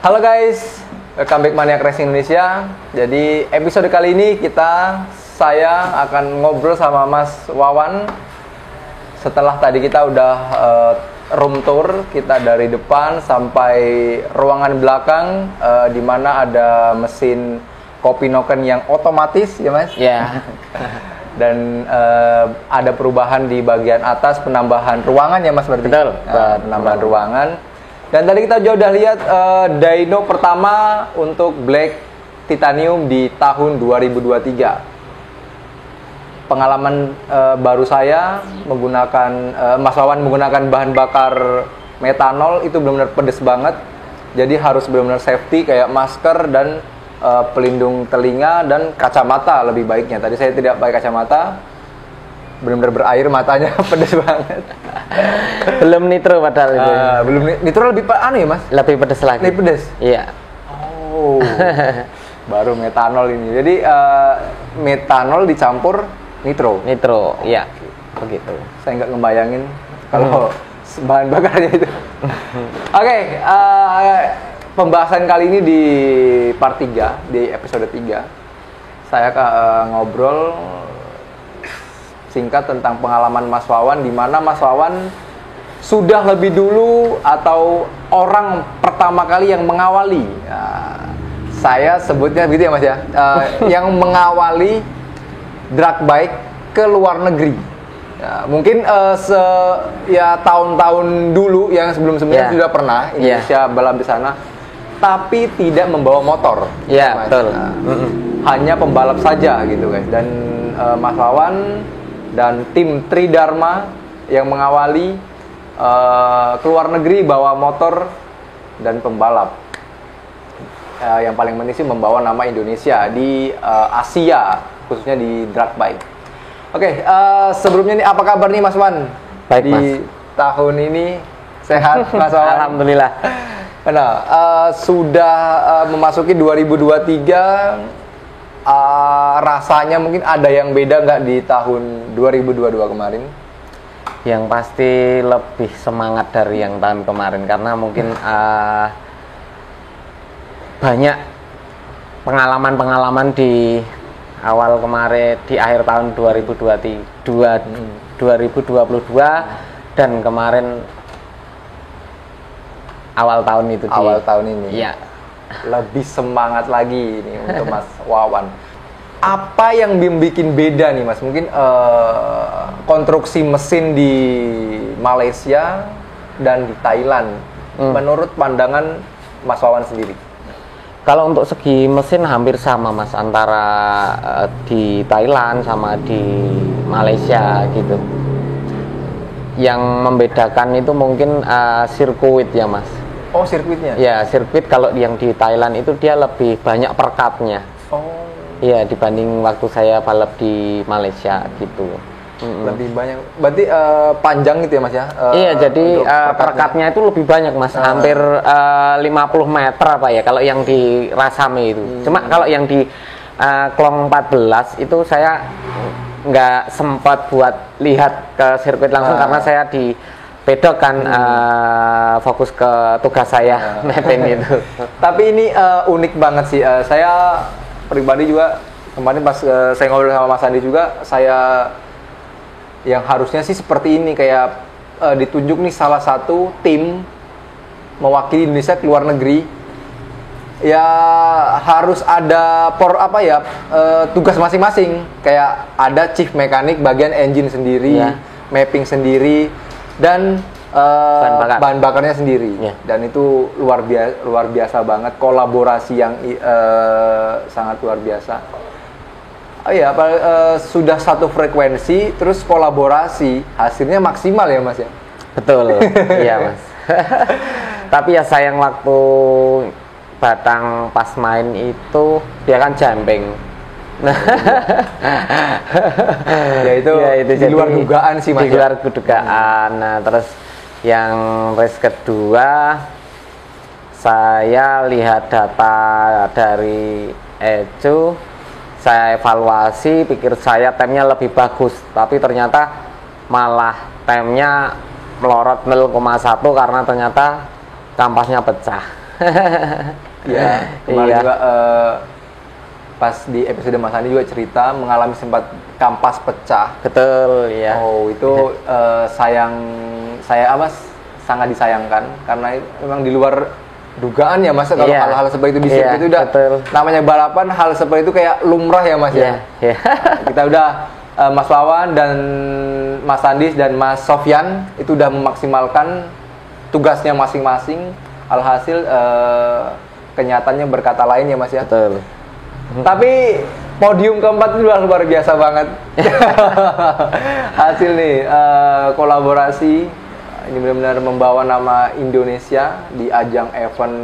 Halo guys, welcome back Maniac Racing Indonesia. Jadi episode kali ini saya akan ngobrol sama Mas Wawan. Setelah tadi kita udah room tour, kita dari depan sampai ruangan belakang, di mana ada mesin kopi noken yang otomatis, ya Mas? Ya. Dan ada perubahan di bagian atas, penambahan ruangan ya Mas berarti? Betul. Penambahan ruangan. Dan tadi kita udah lihat dyno pertama untuk Black Titanium di tahun 2023. Pengalaman baru saya menggunakan Mas Wawan menggunakan bahan bakar metanol itu benar-benar pedes banget. Jadi harus benar-benar safety kayak masker dan pelindung telinga dan kacamata lebih baiknya. Tadi saya tidak pakai kacamata, benar-benar berair matanya, pedes banget. Belum nitro padahal itu. Belum nitro lebih anu ya Mas? Lebih pedes lagi. Lebih pedes? Iya. Oh, baru metanol ini. Jadi metanol dicampur nitro. Nitro, iya. Begitu. Saya nggak ngebayangin kalau bahan bakarnya itu. Oke, pembahasan kali ini di part 3, di episode 3. Saya ngobrol singkat tentang pengalaman Mas Wawan, di mana Mas Wawan sudah lebih dulu atau orang pertama kali yang mengawali, saya sebutnya gitu ya Mas ya, yang mengawali drag bike ke luar negeri. Mungkin tahun-tahun dulu yang sebelum-sebelumnya sudah pernah Indonesia balap di sana, tapi tidak membawa motor. Iya, betul. Hanya pembalap saja gitu guys. Dan Mas Wawan dan tim Tridharma yang mengawali keluar negeri bawa motor dan pembalap. Yang paling penting sih membawa nama Indonesia di Asia, khususnya di drag bike. Oke, sebelumnya nih apa kabar nih Mas Wan? Baik, di Mas. Tahun ini sehat Mas Wan? Alhamdulillah. Nah, sudah memasuki 2023. Rasanya mungkin ada yang beda nggak di tahun 2022 kemarin? Yang pasti lebih semangat dari yang tahun kemarin karena mungkin banyak pengalaman-pengalaman di awal kemarin, di akhir tahun 2022 dan kemarin awal tahun itu. Awal tahun ini. Iya. Lebih semangat lagi ini untuk Mas Wawan. Apa yang bikin beda nih Mas? Mungkin konstruksi mesin di Malaysia dan di Thailand, menurut pandangan Mas Wawan sendiri. Kalau untuk segi mesin hampir sama Mas, antara di Thailand sama di Malaysia gitu. Yang membedakan itu mungkin sirkuit ya Mas. Oh, sirkuitnya? Ya, sirkuit kalau yang di Thailand itu dia lebih banyak perkatnya. Oh. Iya, dibanding waktu saya balap di Malaysia gitu. Lebih banyak. Berarti panjang gitu ya Mas ya? Iya, jadi perkatnya itu lebih banyak Mas. Hampir 50 meter apa ya kalau yang di Rasame itu. Cuma kalau yang di Klong 14 itu saya nggak sempat buat lihat ke sirkuit langsung karena saya di pedok kan, fokus ke tugas saya mapping itu. Tapi ini unik banget sih. Saya pribadi juga kemarin pas saya ngobrol sama Mas Andi juga, saya yang harusnya sih seperti ini, kayak ditunjuk nih salah satu tim mewakili Indonesia ke luar negeri. Ya harus ada tugas masing-masing. Kayak ada chief mekanik bagian engine sendiri, mapping sendiri, dan bahan bakarnya sendiri. Dan itu luar biasa banget, kolaborasi yang sangat luar biasa. Oh iya, sudah satu frekuensi, terus kolaborasi, hasilnya maksimal ya Mas ya? Betul, iya Mas. Tapi ya sayang waktu Batang pas main itu dia kan jumping. Ya itu di luar dugaan sih Mas. Di luar dugaan. Nah, terus yang race kedua saya lihat data dari Ecu, saya evaluasi, pikir saya timnya lebih bagus, tapi ternyata malah timnya melorot 0,1 karena ternyata kampasnya pecah. Ya, kemarin Iya. juga pas di episode Mas Andi juga cerita mengalami sempat kampas pecah. Betul, ya. Oh, itu sangat disayangkan karena memang di luar dugaan ya Mas kalau Iya. hal-hal seperti itu di Iya, sirkuit itu udah betul. namanya balapan, hal seperti itu kayak lumrah ya Mas Iya, ya. iya. Kita udah Mas Wawan dan Mas Andis dan Mas Sofyan itu udah memaksimalkan tugasnya masing-masing. Alhasil kenyataannya berkata lain ya Mas ya. Betul. Tapi podium keempat itu luar biasa banget. Hasil nih kolaborasi ini benar-benar membawa nama Indonesia di ajang event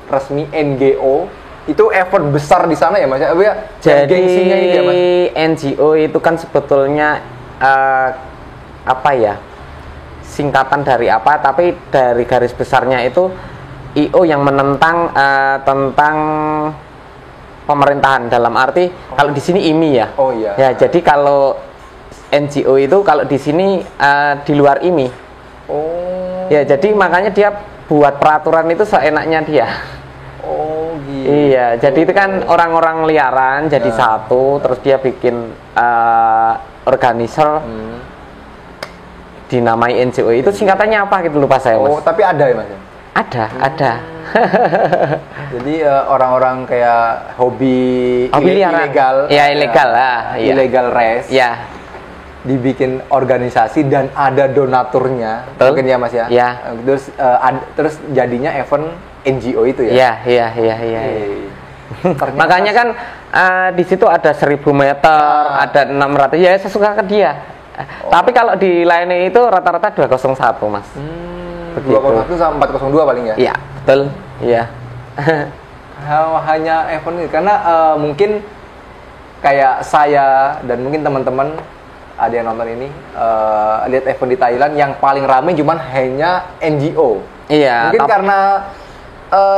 resmi NGO. Itu effort besar di sana ya Mas? Jadi Gengsinya itu ya Mas? NGO itu kan sebetulnya apa ya? Singkatan dari apa? Tapi dari garis besarnya itu IO yang menentang tentang pemerintahan, dalam arti kalau di sini IMI ya. Oh iya. Ya, jadi kalau NGO itu kalau di sini di luar IMI. Oh. Ya, jadi makanya dia buat peraturan itu seenaknya dia. Oh gitu. Iya, jadi itu kan orang-orang liaran jadi satu, terus dia bikin organizer dinamai NGO. Itu singkatannya apa gitu lupa saya, Oh, Mas. tapi ada ya Mas? Ada. Jadi orang-orang kayak hobi liaran. ilegal. Ya, ilegal lah. Iya. Illegal race. Ya, Dibikin organisasi dan ada donaturnya. Betul. Mungkin ya Mas ya. Ya. Terus jadinya event NGO itu ya. iya. Ternyata- Makanya kan di situ ada 1000 meter, ada 600, ya sesuka ke dia. Tapi kalau di lainnya itu rata-rata 201, Mas. Begitu. 201 sama 402 paling ya. Iya, betul. Iya. Hanya event ini karena mungkin kayak saya dan mungkin teman-teman ada yang nonton ini lihat event di Thailand yang paling ramai cuman hanya NGO. Iya, Mungkin karena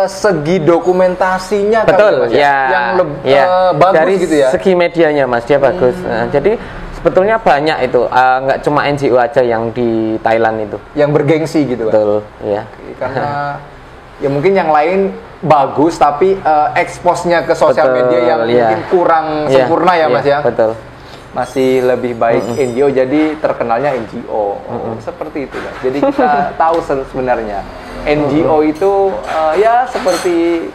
segi dokumentasinya betul, kali, Mas, ya. yang Ya. bagus dari gitu ya. segi medianya, Mas, dia bagus. Nah, jadi sebetulnya banyak itu, nggak cuma NGO aja yang di Thailand itu. Yang bergengsi gitu kan. Betul, ya. Karena ya mungkin yang lain bagus tapi expose-nya ke sosial Betul, media yang iya. mungkin kurang Iya, sempurna ya Mas ya. Betul. Masih lebih baik NGO jadi terkenalnya NGO. Seperti itu kan. Jadi kita tahu sebenarnya NGO itu ya seperti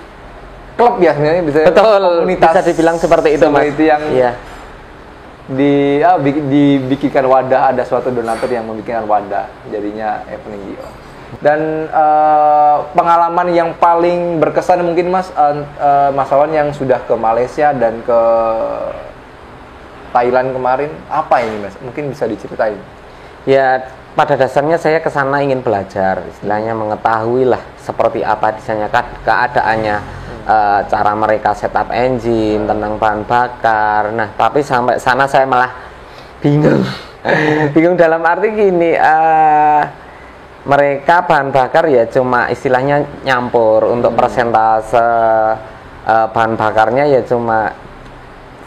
klub ya sebenarnya bisa Betul, komunitas bisa dibilang seperti itu, Mas. seperti itu yang Iya. dibikinkan wadah, ada suatu donatur yang membikinkan wadah jadinya event NGO. Dan pengalaman yang paling berkesan mungkin Mas Mas Wawan yang sudah ke Malaysia dan ke Thailand kemarin, apa ini Mas? Mungkin bisa diceritain. Ya, pada dasarnya saya ke sana ingin belajar, istilahnya mengetahui lah seperti apa di sana keadaannya, cara mereka setup engine, tentang bahan bakar. Nah, tapi sampai sana saya malah bingung. Bingung dalam arti gini, mereka bahan bakar ya cuma istilahnya nyampur, untuk persentase bahan bakarnya ya cuma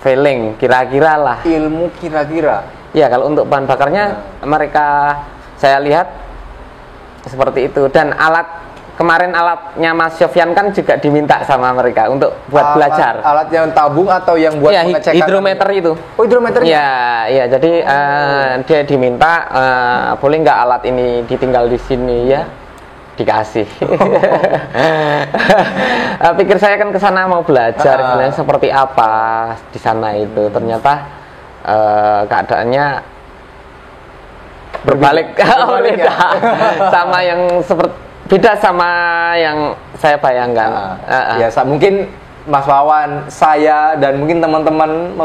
filling kira-kira lah. Ilmu kira-kira. Ya, kalau untuk bahan bakarnya mereka saya lihat seperti itu. Dan alatnya Mas Sofyan kan juga diminta sama mereka untuk buat belajar. Alat yang tabung atau yang buat Ya, pengecekan? hidrometer itu. Oh, hidrometer. Ya, jadi dia diminta boleh nggak alat ini ditinggal di sini ya, dikasih. Pikir saya kan ke sana mau belajar sebenarnya seperti apa di sana itu. Ternyata keadaannya berbalik, ya? sama yang beda sama yang saya bayangkan. Ya, mungkin Mas Wawan, saya dan mungkin teman-teman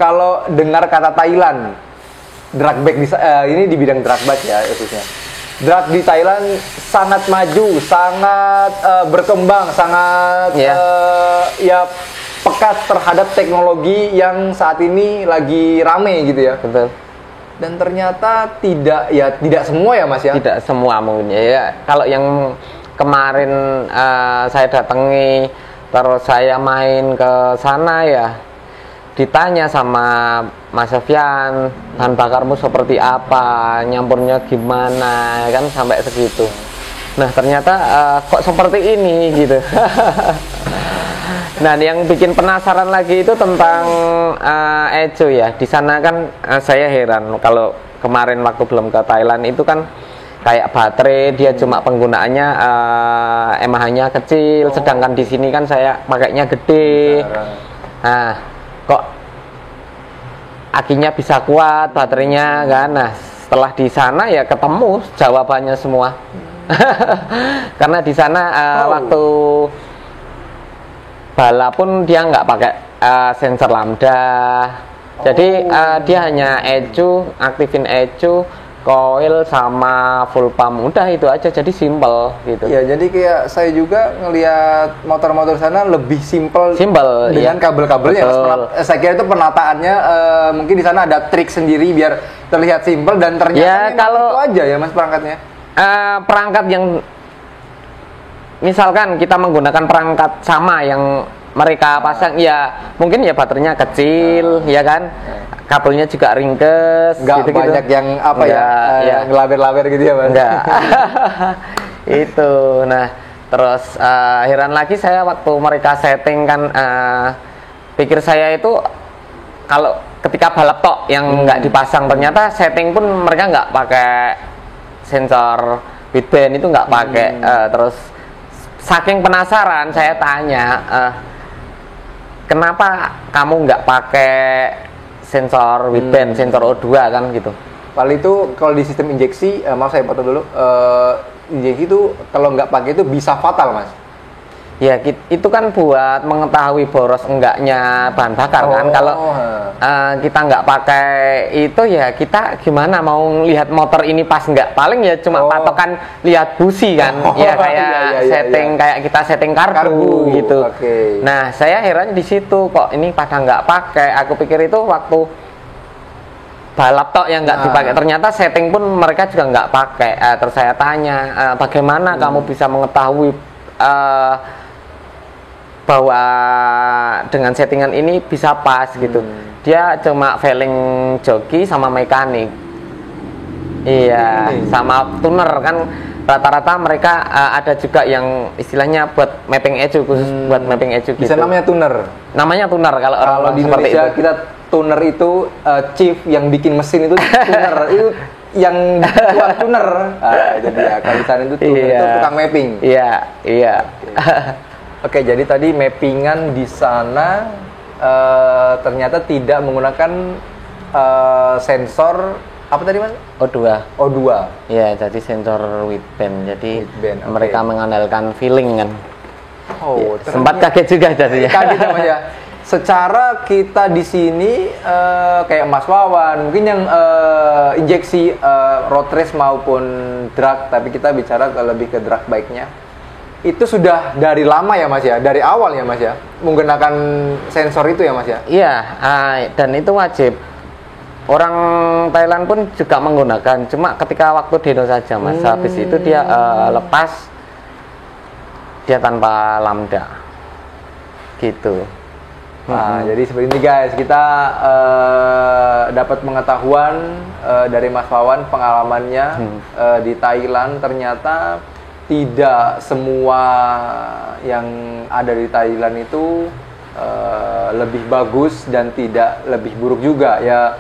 kalau dengar kata Thailand, drag bike ini di bidang drag bike ya khususnya. Drag di Thailand sangat maju, sangat berkembang, sangat ya pekat terhadap teknologi yang saat ini lagi rame gitu ya. Betul. Dan ternyata tidak semua ya Mas ya. Tidak semua mungkin ya. Kalau yang kemarin saya datangi, terus saya main ke sana ya, ditanya sama Mas Sofyan, bahan bakarmu seperti apa, nyampurnya gimana, kan sampai segitu. Nah ternyata kok seperti ini gitu. Nah yang bikin penasaran lagi itu tentang Echo ya. Di sana kan saya heran kalau kemarin waktu belum ke Thailand itu kan kayak baterai dia cuma penggunaannya mAh-nya kecil, sedangkan di sini kan saya pakainya gede. Nah kok akinya bisa kuat, baterainya kan. Nah setelah di sana ya ketemu jawabannya semua. Karena di sana waktu balap pun dia nggak pakai sensor lambda, jadi dia hanya ECU, aktifin ECU, coil sama full pump, udah itu aja, jadi simple gitu. Ya jadi kayak saya juga ngelihat motor-motor sana lebih simple dengan iya. kabel-kabelnya. Saya kira itu penataannya mungkin di sana ada trik sendiri biar terlihat simple dan ternyata ya, kalau itu aja ya mas perangkatnya. Perangkat yang misalkan kita menggunakan perangkat sama yang mereka pasang, ya mungkin ya baterainya kecil, ya kan, kabelnya juga ringkes, nggak gitu-gitu. banyak yang apa ya ngelaber-laber gitu ya mas? Enggak. Itu, nah terus heran lagi saya waktu mereka setting kan, pikir saya itu kalau ketika balap tok yang nggak dipasang, ternyata setting pun mereka nggak pakai sensor wideband, itu nggak pakai. Terus saking penasaran saya tanya, kenapa kamu nggak pakai sensor wideband, sensor O2 kan gitu. Kalau itu kalau di sistem injeksi, maaf saya potong dulu, injeksi itu kalau nggak pakai itu bisa fatal mas. Ya itu kan buat mengetahui boros enggaknya bahan bakar kan. Kalau kita nggak pakai itu ya kita gimana mau lihat motor ini pas nggak, paling ya cuma patokan lihat busi kan. Ya kayak setting kayak kita setting karbu gitu. Nah saya heran di situ, kok ini pada nggak pakai. Aku pikir itu waktu balap tok yang nggak dipakai, ternyata setting pun mereka juga nggak pakai. Terus saya tanya, bagaimana kamu bisa mengetahui bahwa dengan settingan ini bisa pas gitu. Dia cuma feeling joki sama mekanik. Iya, sama tuner kan rata-rata mereka ada juga yang istilahnya buat mapping ECU, khusus buat mapping ECU gitu. Bisa namanya tuner. Namanya tuner kalau orang di Indonesia itu. Kita tuner itu chief yang bikin mesin itu tuner. Itu yang buat tuner. Jadi ya kalau di sana itu tuner itu tukang mapping. Iya. Oke, jadi tadi mappingan di sana ternyata tidak menggunakan sensor apa tadi mas? O2. Iya, jadi sensor wideband. Jadi mereka mengandalkan feeling kan. Ya, sempat kaget juga jadinya. Kaget ya mas ya. Secara kita di sini kayak Mas Wawan, mungkin yang injeksi road race maupun drag, tapi kita bicara lebih ke drag bike-nya. Itu sudah dari lama ya mas ya, dari awal ya mas ya, menggunakan sensor itu ya mas ya? Iya, dan itu wajib. Orang Thailand pun juga menggunakan, cuma ketika waktu demo saja mas. Habis itu dia lepas, dia tanpa lambda, gitu. Nah, jadi seperti ini guys, kita dapat pengetahuan dari Mas Wawan pengalamannya di Thailand. Ternyata tidak semua yang ada di Thailand itu lebih bagus dan tidak lebih buruk juga ya,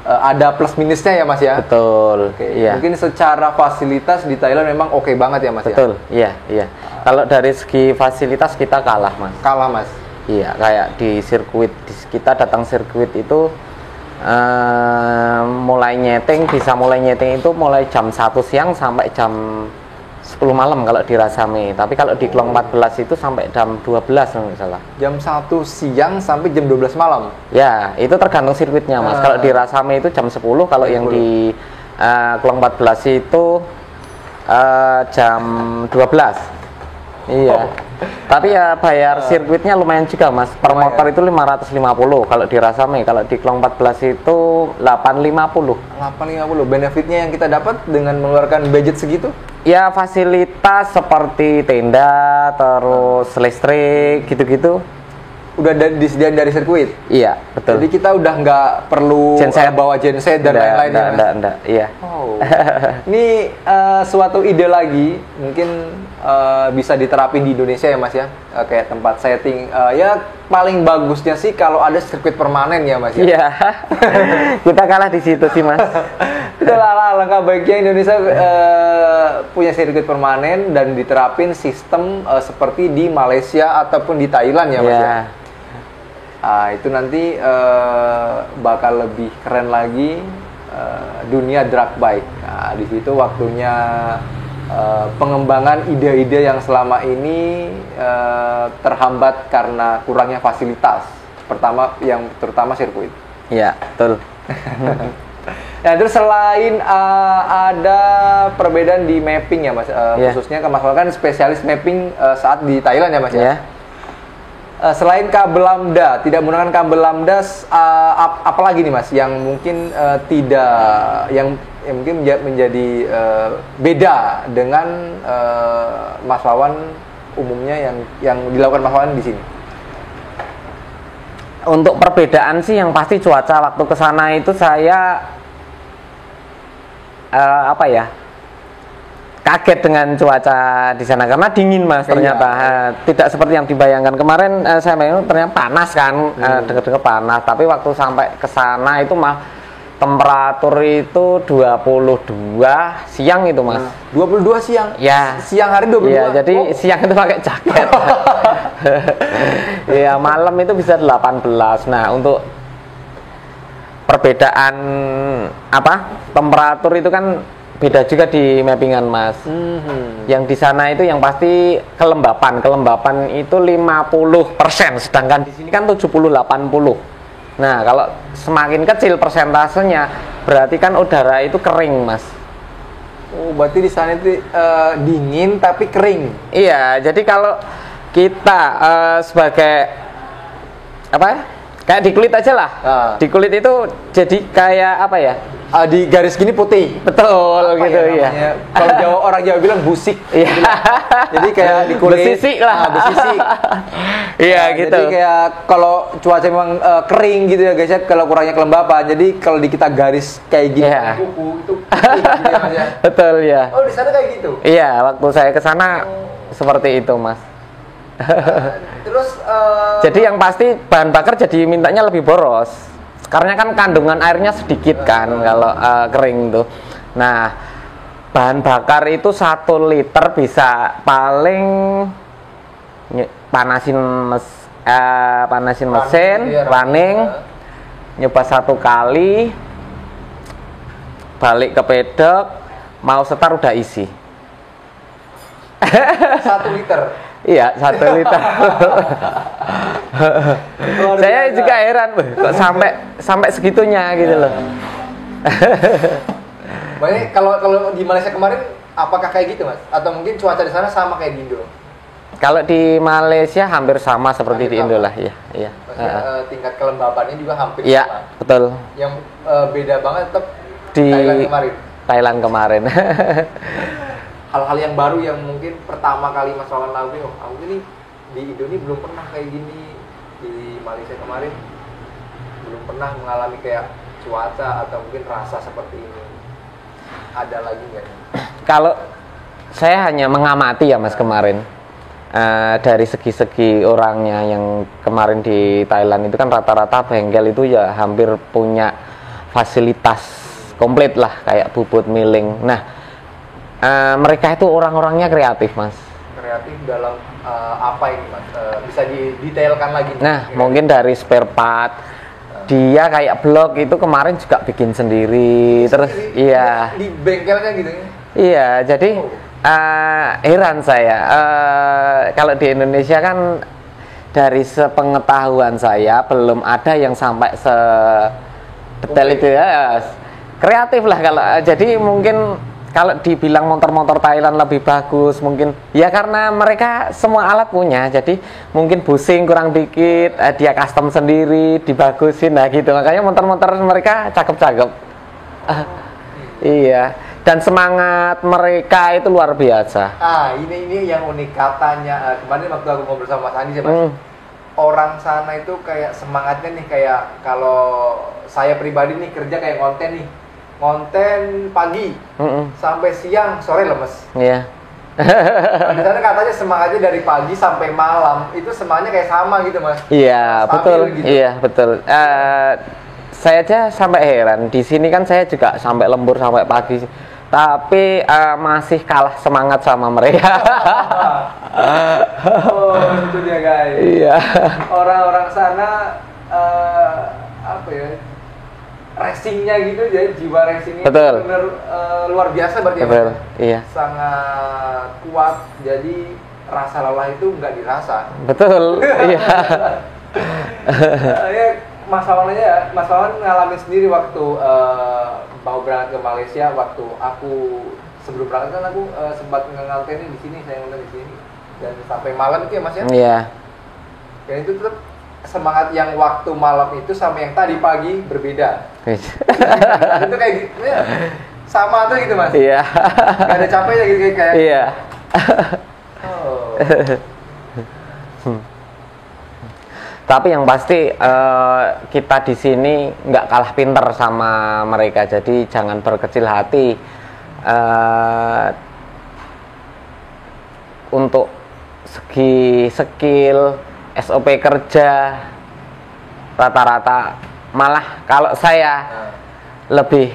ada plus minusnya ya mas ya. Betul. Iya. Mungkin secara fasilitas di Thailand memang oke banget ya mas. Betul. Iya. Kalau dari segi fasilitas kita kalah mas. Kalah mas. Iya, kayak di sirkuit, kita datang sirkuit itu mulai nyeting itu mulai jam 1 siang sampai jam 10 malam kalau di Rasame. Tapi kalau di Klong 14 itu sampai jam 12 kalau nggak salah. Jam 1 siang sampai jam 12 malam? Ya, itu tergantung sirkuitnya mas. Kalau di Rasame itu jam 10, kalau yang di Klong 14 itu jam 12. Iya. Tapi ya bayar sirkuitnya lumayan juga mas. Per motor itu 550 kalau di Rasame. Kalau di Klong 14 itu 850. 850. Benefitnya yang kita dapat dengan mengeluarkan budget segitu? Ya fasilitas seperti tenda, terus listrik, gitu-gitu. udah disediain dari sirkuit. Iya, betul. Jadi kita udah nggak perlu Genset. bawa genset dan lain-lain. Enggak, iya. Oh. Ini suatu ide lagi, mungkin bisa diterapin di Indonesia ya Mas ya. Kayak tempat setting. Ya paling bagusnya sih kalau ada sirkuit permanen ya Mas ya. Iya. Kita kalah di situ sih Mas. Itulah langkah baiknya Indonesia punya sirkuit permanen dan diterapin sistem seperti di Malaysia ataupun di Thailand ya Mas ya. Itu nanti bakal lebih keren lagi dunia drag bike. Nah, di situ waktunya pengembangan ide-ide yang selama ini terhambat karena kurangnya fasilitas. Terutama sirkuit. Iya, betul. Nah, terus selain ada perbedaan di mapping ya Mas, khususnya Mas Wal kan spesialis mapping saat di Thailand ya Mas ya. Selain kabel lambda, tidak menggunakan kabel lambda, apalagi nih Mas yang mungkin yang mungkin menjadi beda dengan Mas Wawan umumnya yang dilakukan Mas Wawan di sini? Untuk perbedaan sih yang pasti cuaca waktu ke sana itu saya kaget dengan cuaca di sana karena dingin Mas ternyata. Tidak seperti yang dibayangkan. Kemarin saya bayangkan ternyata panas kan, deket-deket panas, tapi waktu sampai ke sana itu mah temperatur itu 22 siang itu Mas. 22 siang? Ya. Siang hari 22? Iya, jadi siang itu pakai jaket. Ya, malam itu bisa 18. Nah, untuk perbedaan temperatur itu kan beda juga di mappingan Mas. Yang di sana itu yang pasti kelembapan itu 50%, sedangkan di sini kan 70-80. Nah, kalau semakin kecil persentasenya berarti kan udara itu kering Mas. Oh, berarti di sana itu dingin tapi kering. Iya, jadi kalau kita sebagai kayak di kulit aja lah. Di kulit itu jadi kayak di garis gini putih. Betul gitu ya. Kalau orang Jawa bilang busik. Iya. Jadi kayak di kulit besisik lah. Besisik. Iya gitu. Jadi kayak kalau cuaca memang kering gitu ya guys ya, kalau kurangnya kelembapan. Jadi kalau di kita garis kayak gini kuku itu putih gitu ya Mas ya. Betul ya. Oh, di sana kayak gitu. Iya, waktu saya ke sana seperti itu Mas. Terus jadi yang pasti bahan bakar jadi mintanya lebih boros karena kan kandungan airnya sedikit kan kalau kering tuh. Nah, bahan bakar itu 1 liter bisa paling panasin mesin running, nyoba 1 kali, balik ke pedok, mau setar udah isi. 1 liter. Iya, 1 liter. Saya juga heran, kok sampai segitunya gitu loh. Makanya kalau di Malaysia kemarin apakah kayak gitu Mas? Atau mungkin cuaca di sana sama kayak di Indo? Kalau di Malaysia hampir sama seperti di Indo lah, ya. Iya. Tingkat kelembapannya juga hampir sama. Iya, betul. Yang beda banget tetap di Thailand kemarin. Hal-hal yang baru yang mungkin pertama kali Mas Wawan lakuin, aku ini di Indo ini belum pernah kayak gini, di Malaysia kemarin belum pernah mengalami kayak cuaca atau mungkin rasa seperti ini. Ada lagi nggak? Kalau saya hanya mengamati ya Mas kemarin, dari segi-segi orangnya yang kemarin di Thailand itu kan rata-rata bengkel itu ya hampir punya fasilitas komplit lah kayak bubut milling. Nah, mereka itu orang-orangnya kreatif Mas. Kreatif dalam apa ini Mas? Bisa didetailkan lagi? Nah, mungkin dari spare part. Dia kayak blok itu kemarin juga bikin sendiri. Terus iya. Di bengkelnya gitu ya? Iya, jadi heran saya. Kalau di Indonesia kan dari sepengetahuan saya belum ada yang sampai sedetail itu ya. Kreatif lah kalau. Jadi mungkin kalau dibilang motor-motor Thailand lebih bagus mungkin ya karena mereka semua alat punya, jadi mungkin busing kurang dikit, dia custom sendiri, dibagusin lah gitu, makanya motor-motor mereka cakep-cakep. Iya, dan semangat mereka itu luar biasa. Ini yang unik katanya kemarin waktu aku ngobrol sama Mas Andi sih Mas. orang sana itu kayak semangatnya nih, kayak kalau saya pribadi nih kerja kayak konten pagi sampai siang, sore lemes. Iya. Di sana katanya semangatnya dari pagi sampai malam itu semangatnya kayak sama gitu mas. Iya, Stabil betul. gitu. Iya, betul. Saya aja sampai heran. Di sini kan saya juga sampai lembur sampai pagi. Tapi masih kalah semangat sama mereka. Oh, itu dia guys. Iya. Orang-orang sana apa ya? Racingnya gitu, jadi jiwa racingnya Betul. benar luar biasa berarti. Betul. Ya, Iya. sangat kuat, jadi rasa lelah itu nggak dirasa. Betul. Iya. Ya Mas Wawan aja ya, Mas Wawan ngalamin sendiri waktu mau berangkat ke Malaysia. Waktu aku sebelum berangkat kan aku sempat ngantenin di sini, saya ngantenin di sini dan sampai malam itu ya Mas ya. Iya. Dan itu tetap semangat yang waktu malam itu sama yang tadi pagi berbeda. Itu kayak gitu ya, sama tuh gitu Mas. Iya. Gak ada capeknya gitu kayak. Iya. Oh. Tapi yang pasti kita di sini nggak kalah pinter sama mereka, jadi jangan berkecil hati. Untuk segi skill, SOP kerja, rata-rata malah kalau saya lebih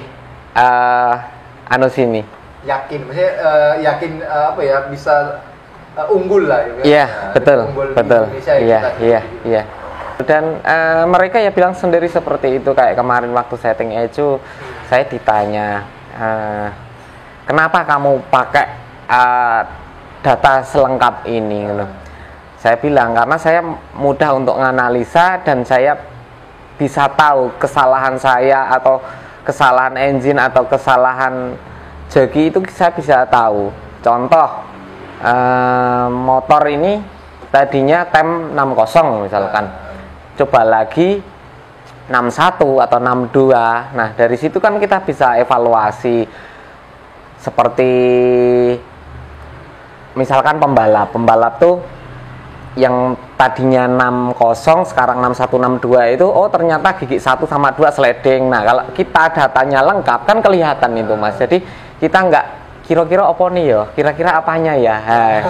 sini. Yakin, maksudnya yakin apa ya, bisa unggul lah. Iya, betul, unggul betul. Di Indonesia, Iya, kita. iya, iya. Dan mereka ya bilang sendiri seperti itu. Kayak kemarin waktu setting Ecu, saya ditanya, kenapa kamu pakai data selengkap ini? Gitu. Saya bilang karena saya mudah untuk menganalisa dan saya bisa tahu kesalahan saya atau kesalahan engine atau kesalahan joki itu saya bisa tahu. Contoh, motor ini tadinya tem 60 misalkan, coba lagi 61 atau 62. Nah dari situ kan kita bisa evaluasi. Seperti misalkan pembalap tuh yang tadinya 60 sekarang 61 62 itu, oh ternyata gigi 1 sama 2 sliding. Nah kalau kita datanya lengkap kan kelihatan itu Mas. Jadi kita nggak kira-kira apa nih ya, kira-kira apanya ya,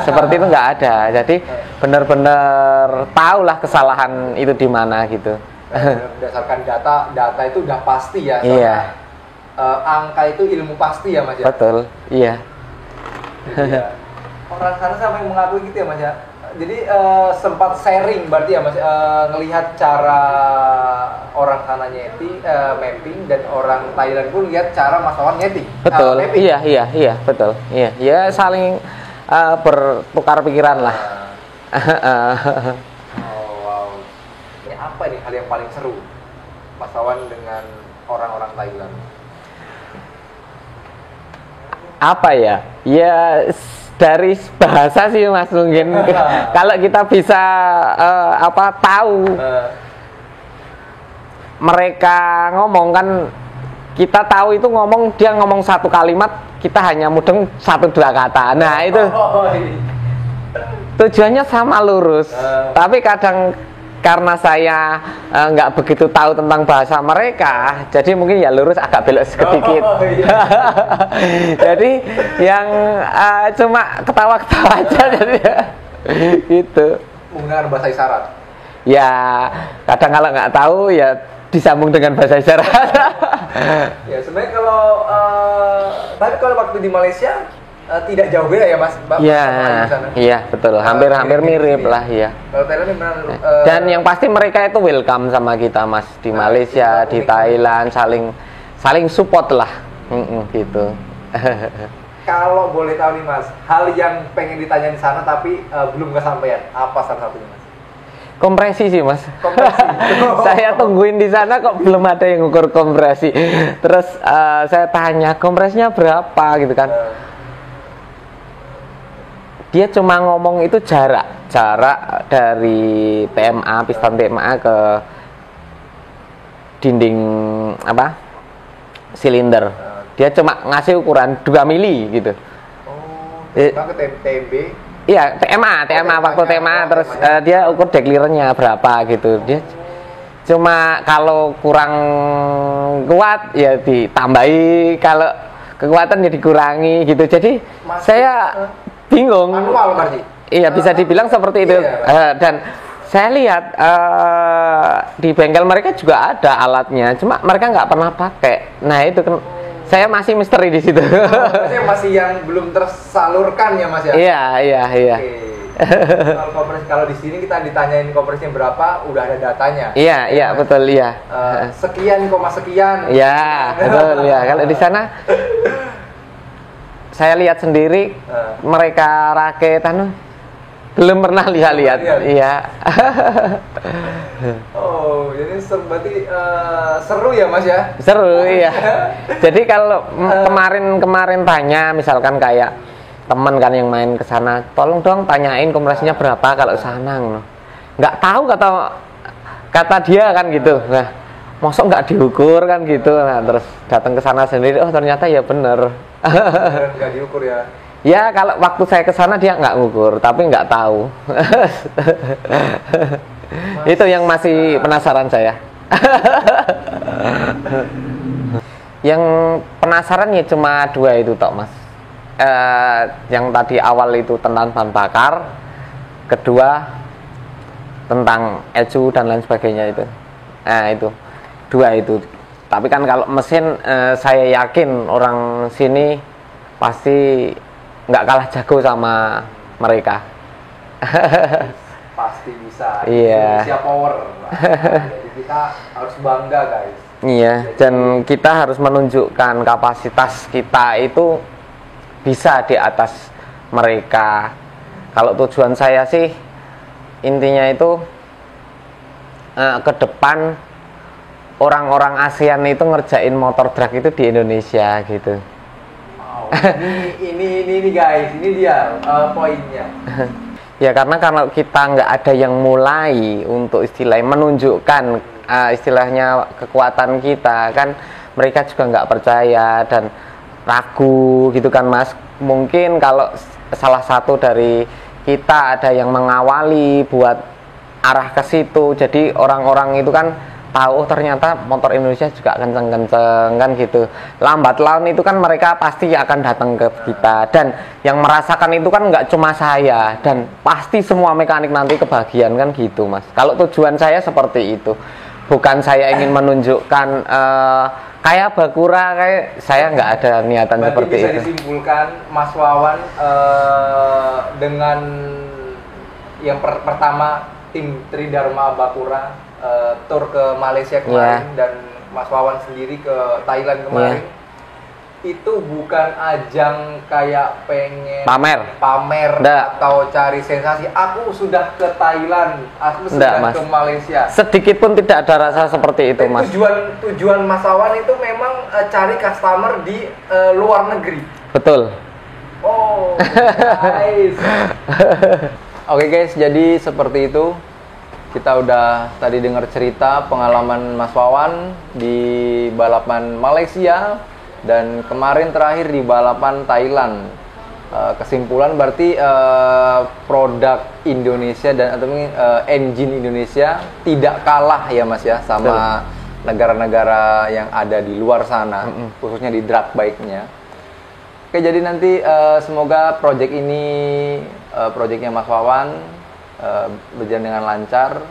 seperti itu nggak ada. Jadi benar-benar tahulah kesalahan itu di mana gitu. Berdasarkan data itu udah pasti ya. Iya. Angka itu ilmu pasti ya Mas ya. Betul. Iya. Iya. Orang sana sampai mengakui gitu ya Mas ya. Jadi sempat sharing berarti ya Mas, ngelihat cara orang sana mapping dan orang Thailand pun lihat cara Mas Wawan nyeting. Betul. Iya, betul. Iya, ya saling bertukar pikiran lah. Oh wow. Ini apa nih hal yang paling seru Mas Wawan dengan orang-orang Thailand? Apa ya? Ya dari bahasa sih Mas mungkin. Kalau kita bisa tahu mereka ngomong kan, kita tahu itu ngomong, dia ngomong satu kalimat, kita hanya mudeng 1-2 kata. Nah itu tujuannya sama lurus. Tapi kadang karena saya nggak begitu tahu tentang bahasa mereka, jadi mungkin ya lurus agak belok sedikit. Jadi yang cuma ketawa-ketawa aja jadi gitu. Menggunakan bahasa isyarat. Ya kadang kalau nggak tahu ya disambung dengan bahasa isyarat. Ya sebenarnya tapi kalau waktu di Malaysia tidak jauh beda ya Mas. Iya betul, hampir mirip lah ya. Kalau Thailand benar. Dan yang pasti mereka itu welcome sama kita Mas di Malaysia, di Thailand, saling support lah, gitu. Kalau boleh tahu nih Mas, hal yang pengen ditanya di sana tapi belum kesampaian, apa salah satunya Mas? Kompresi sih Mas. Kompresi. Saya tungguin di sana kok belum ada yang ngukur kompresi. Terus saya tanya kompresinya berapa gitu kan. Dia cuma ngomong itu jarak dari TMA, piston TMA ke dinding silinder. Dia cuma ngasih ukuran 2 mili gitu. Oh, ke TMB Iya, TMA waktu TMA terus dia ukur deklirannya berapa gitu. Dia cuma kalau kurang kuat ya ditambahi, kalau kekuatan ya dikurangi gitu. Jadi saya bingung. Manual berarti. Iya, bisa dibilang seperti itu. Dan saya lihat di bengkel mereka juga ada alatnya, cuma mereka nggak pernah pakai. Nah itu kan saya masih misteri di situ. Maksudnya masih yang belum tersalurkan ya Mas ya? Iya. Kalau di sini kita ditanyain kompresnya berapa, udah ada datanya. Iya, betul iya. Sekian koma sekian. Iya, betul ya. Kalau di sana saya lihat sendiri mereka rakit belum pernah lihat. Iya. Oh, jadi berarti seru ya Mas ya? Seru iya. Jadi kalau kemarin tanya misalkan kayak teman kan yang main ke sana, tolong dong tanyain kompresinya berapa kalau sana. Nggak tahu kata dia kan gitu. Nah, mosok nggak diukur kan gitu. Nah, terus datang ke sana sendiri, oh ternyata ya bener. Nggak diukur ya? Ya kalau waktu saya ke sana dia nggak ngukur, tapi nggak tahu. Itu yang masih penasaran saya. Yang penasaran ya cuma dua itu tok Mas. Yang tadi awal itu tentang bahan bakar, kedua tentang ECU dan lain sebagainya itu. Nah itu dua itu. Tapi kan kalau mesin saya yakin orang sini pasti nggak kalah jago sama mereka. Pasti bisa. Iya. Indonesia power. Jadi kita harus bangga guys. Iya. Dan kita harus menunjukkan kapasitas kita itu bisa di atas mereka. Kalau tujuan saya sih intinya itu ke depan orang-orang ASEAN itu ngerjain motor drag itu di Indonesia gitu. Ini guys, ini dia poinnya. Ya karena kalau kita nggak ada yang mulai untuk istilahnya menunjukkan istilahnya kekuatan kita, kan mereka juga nggak percaya dan ragu gitu kan Mas. Mungkin kalau salah satu dari kita ada yang mengawali buat arah ke situ, jadi orang-orang itu kan tahu ternyata motor Indonesia juga kenceng-kenceng kan gitu. Lambat laun itu kan mereka pasti akan datang ke kita, dan yang merasakan itu kan nggak cuma saya, dan pasti semua mekanik nanti kebagian kan gitu Mas. Kalau tujuan saya seperti itu, bukan saya ingin menunjukkan kayak Bakura, kayak saya nggak ada niatan berarti seperti bisa itu. disimpulkan Mas Wawan dengan yang pertama tim Tridharma Bakura tur ke Malaysia kemarin, dan Mas Wawan sendiri ke Thailand kemarin, itu bukan ajang kayak pengen pamer atau cari sensasi. Aku sudah ke Thailand, aku sudah Mas. ke Malaysia. Sedikit pun tidak ada rasa seperti itu Mas. Tujuan Mas Wawan itu memang cari customer di luar negeri. Betul. Oh, nice. Oke guys, jadi seperti itu. Kita udah tadi dengar cerita pengalaman Mas Wawan di balapan Malaysia dan kemarin terakhir di balapan Thailand. Kesimpulan berarti produk Indonesia dan atau engine Indonesia tidak kalah ya Mas ya sama negara-negara yang ada di luar sana, khususnya di drag bike-nya. Oke, jadi nanti semoga project ini, projectnya Mas Wawan berjalan dengan lancar.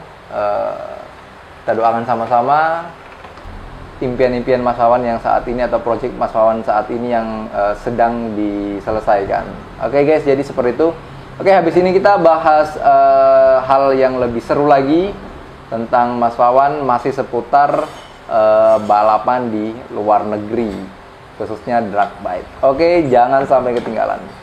Kita doakan sama-sama impian-impian Mas Wawan yang saat ini atau project Mas Wawan saat ini yang sedang diselesaikan. Oke guys, jadi seperti itu. Oke, habis ini kita bahas hal yang lebih seru lagi tentang Mas Wawan, masih seputar balapan di luar negeri, khususnya drag bike. Oke, jangan sampai ketinggalan.